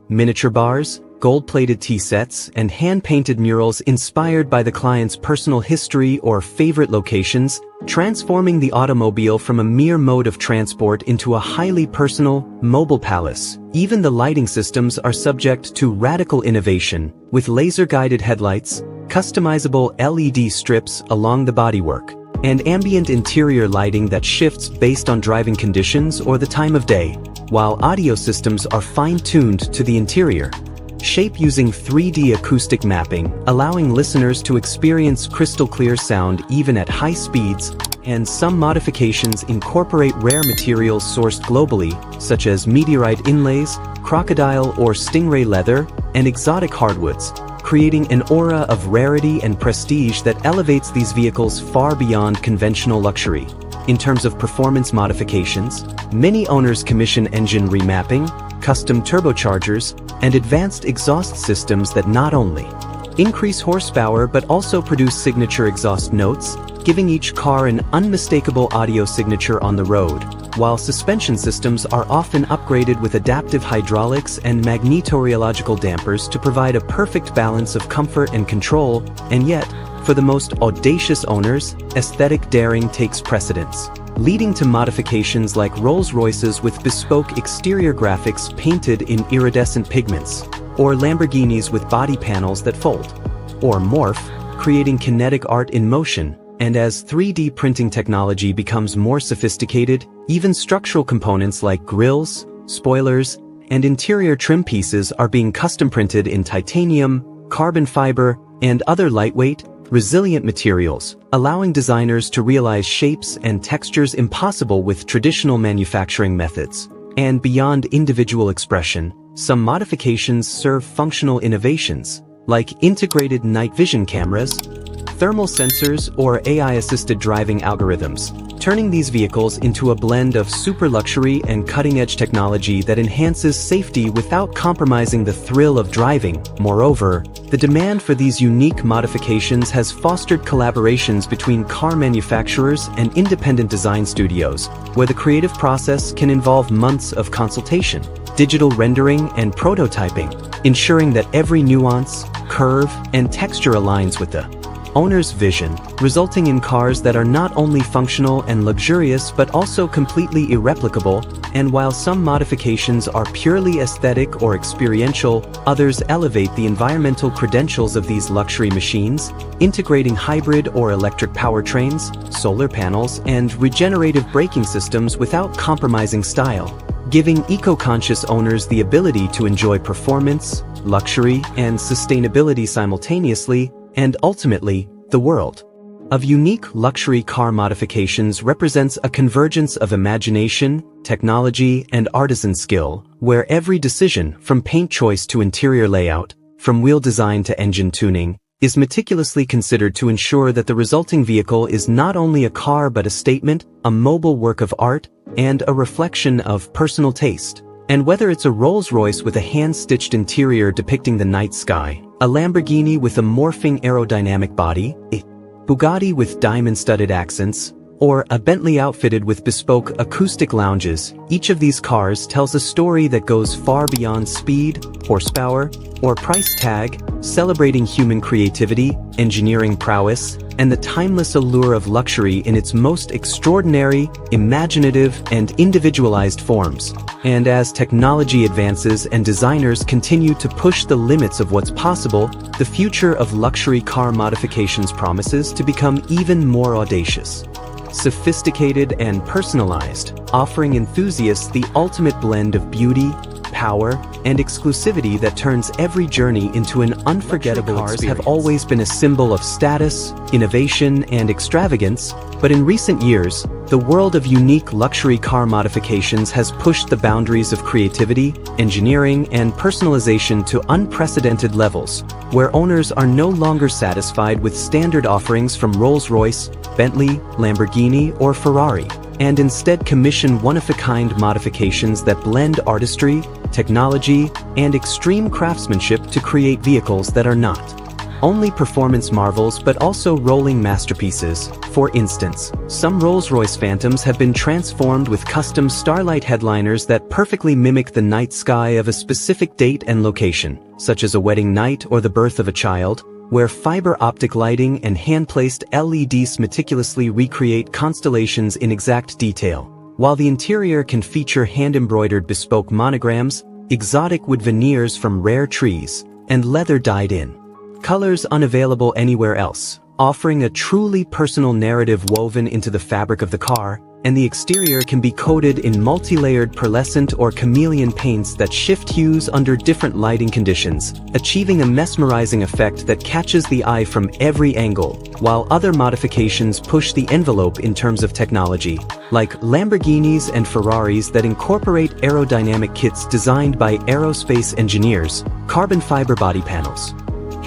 miniature bars, gold-plated tea sets, and hand-painted murals inspired by the client's personal history or favorite locations, transforming the automobile from a mere mode of transport into a highly personal, mobile palace. Even the lighting systems are subject to radical innovation, with laser-guided headlights, customizable LED strips along the bodywork, and ambient interior lighting that shifts based on driving conditions or the time of day, while audio systems are fine-tuned to the interior. Shape using 3D acoustic mapping, allowing listeners to experience crystal-clear sound even at high speeds, and some modifications incorporate rare materials sourced globally, such as meteorite inlays, crocodile or stingray leather, and exotic hardwoods, creating an aura of rarity and prestige that elevates these vehicles far beyond conventional luxury. In terms of performance modifications, many owners commission engine remapping, custom turbochargers, and advanced exhaust systems that not only increase horsepower but also produce signature exhaust notes, giving each car an unmistakable audio signature on the road, while suspension systems are often upgraded with adaptive hydraulics and magnetorheological dampers to provide a perfect balance of comfort and control. And yet, for the most audacious owners, aesthetic daring takes precedence, leading to modifications like Rolls-Royces with bespoke exterior graphics painted in iridescent pigments, or Lamborghinis with body panels that fold or morph, creating kinetic art in motion. And as 3D printing technology becomes more sophisticated, even structural components like grills, spoilers, and interior trim pieces are being custom printed in titanium, carbon fiber, and other lightweight, resilient materials, allowing designers to realize shapes and textures impossible with traditional manufacturing methods. And beyond individual expression, some modifications serve functional innovations, like integrated night vision cameras, thermal sensors, or AI-assisted driving algorithms, turning these vehicles into a blend of super luxury and cutting-edge technology that enhances safety without compromising the thrill of driving. Moreover, the demand for these unique modifications has fostered collaborations between car manufacturers and independent design studios, where the creative process can involve months of consultation, digital rendering, and prototyping, ensuring that every nuance, curve, and texture aligns with the owner's vision, resulting in cars that are not only functional and luxurious but also completely irreplicable. And while some modifications are purely aesthetic or experiential, others elevate the environmental credentials of these luxury machines, integrating hybrid or electric powertrains, solar panels, and regenerative braking systems without compromising style, giving eco-conscious owners the ability to enjoy performance, luxury, and sustainability simultaneously. And ultimately, the world of unique luxury car modifications represents a convergence of imagination, technology, and artisan skill, where every decision, from paint choice to interior layout, from wheel design to engine tuning, is meticulously considered to ensure that the resulting vehicle is not only a car but a statement, a mobile work of art, and a reflection of personal taste. And whether it's a Rolls-Royce with a hand-stitched interior depicting the night sky, a Lamborghini with a morphing aerodynamic body, a Bugatti with diamond-studded accents, or a Bentley outfitted with bespoke acoustic lounges, each of these cars tells a story that goes far beyond speed, horsepower, or price tag, celebrating human creativity, engineering prowess, and the timeless allure of luxury in its most extraordinary, imaginative, and individualized forms. And as technology advances and designers continue to push the limits of what's possible, the future of luxury car modifications promises to become even more audacious, sophisticated, and personalized, offering enthusiasts the ultimate blend of beauty, power, and exclusivity that turns every journey into an unforgettable experience. Cars have always been a symbol of status, innovation, and extravagance, but in recent years, the world of unique luxury car modifications has pushed the boundaries of creativity, engineering, and personalization to unprecedented levels, where owners are no longer satisfied with standard offerings from Rolls-Royce, Bentley, Lamborghini, or Ferrari, and instead commission one-of-a-kind modifications that blend artistry, technology, and extreme craftsmanship to create vehicles that are not only performance marvels but also rolling masterpieces. For instance, some Rolls-Royce Phantoms have been transformed with custom starlight headliners that perfectly mimic the night sky of a specific date and location, such as a wedding night or the birth of a child, where fiber optic lighting and hand-placed LEDs meticulously recreate constellations in exact detail. While the interior can feature hand-embroidered bespoke monograms, exotic wood veneers from rare trees, and leather dyed in colors unavailable anywhere else, offering a truly personal narrative woven into the fabric of the car, and the exterior can be coated in multi-layered pearlescent or chameleon paints that shift hues under different lighting conditions, achieving a mesmerizing effect that catches the eye from every angle, while other modifications push the envelope in terms of technology, like Lamborghinis and Ferraris that incorporate aerodynamic kits designed by aerospace engineers, carbon fiber body panels,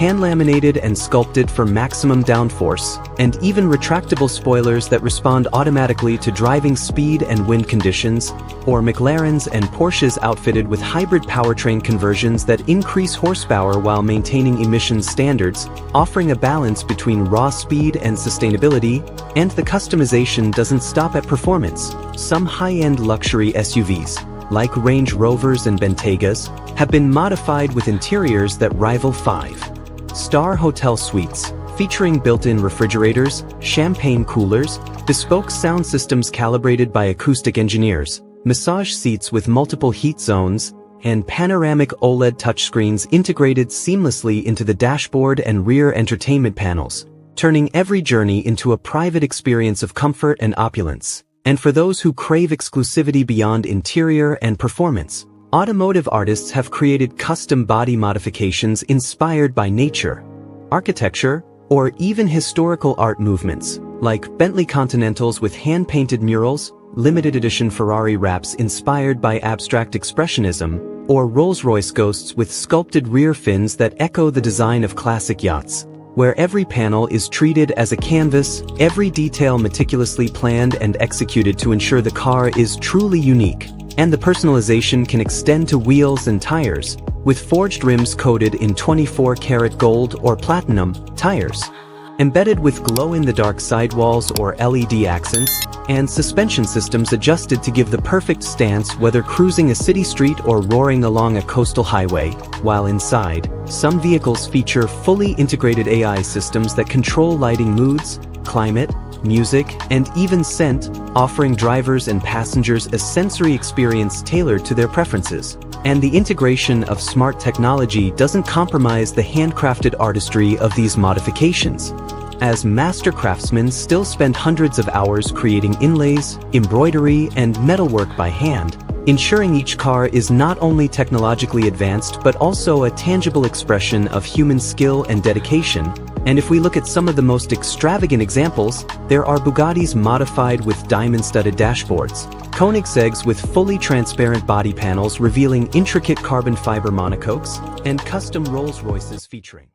hand-laminated and sculpted for maximum downforce, and even retractable spoilers that respond automatically to driving speed and wind conditions, or McLarens and Porsches outfitted with hybrid powertrain conversions that increase horsepower while maintaining emissions standards, offering a balance between raw speed and sustainability. And the customization doesn't stop at performance. Some high-end luxury SUVs, like Range Rovers and Bentegas, have been modified with interiors that rival five-star hotel suites, featuring built-in refrigerators, champagne coolers, bespoke sound systems calibrated by acoustic engineers, massage seats with multiple heat zones, and panoramic OLED touchscreens integrated seamlessly into the dashboard and rear entertainment panels, turning every journey into a private experience of comfort and opulence. And for those who crave exclusivity beyond interior and performance, automotive artists have created custom body modifications inspired by nature, architecture, or even historical art movements, like Bentley Continentals with hand-painted murals, limited edition Ferrari wraps inspired by abstract expressionism, or Rolls-Royce Ghosts with sculpted rear fins that echo the design of classic yachts, where every panel is treated as a canvas, every detail meticulously planned and executed to ensure the car is truly unique. And the personalization can extend to wheels and tires, with forged rims coated in 24-karat gold or platinum tires, embedded with glow-in-the-dark sidewalls or LED accents, and suspension systems adjusted to give the perfect stance whether cruising a city street or roaring along a coastal highway. While inside, some vehicles feature fully integrated AI systems that control lighting moods, climate, music, and even scent, offering drivers and passengers a sensory experience tailored to their preferences. And the integration of smart technology doesn't compromise the handcrafted artistry of these modifications, as master craftsmen still spend hundreds of hours creating inlays, embroidery, and metalwork by hand, ensuring each car is not only technologically advanced but also a tangible expression of human skill and dedication. And if we look at some of the most extravagant examples, there are Bugattis modified with diamond-studded dashboards, Koenigsegg's with fully transparent body panels revealing intricate carbon fiber monocoques, and custom Rolls-Royces featuring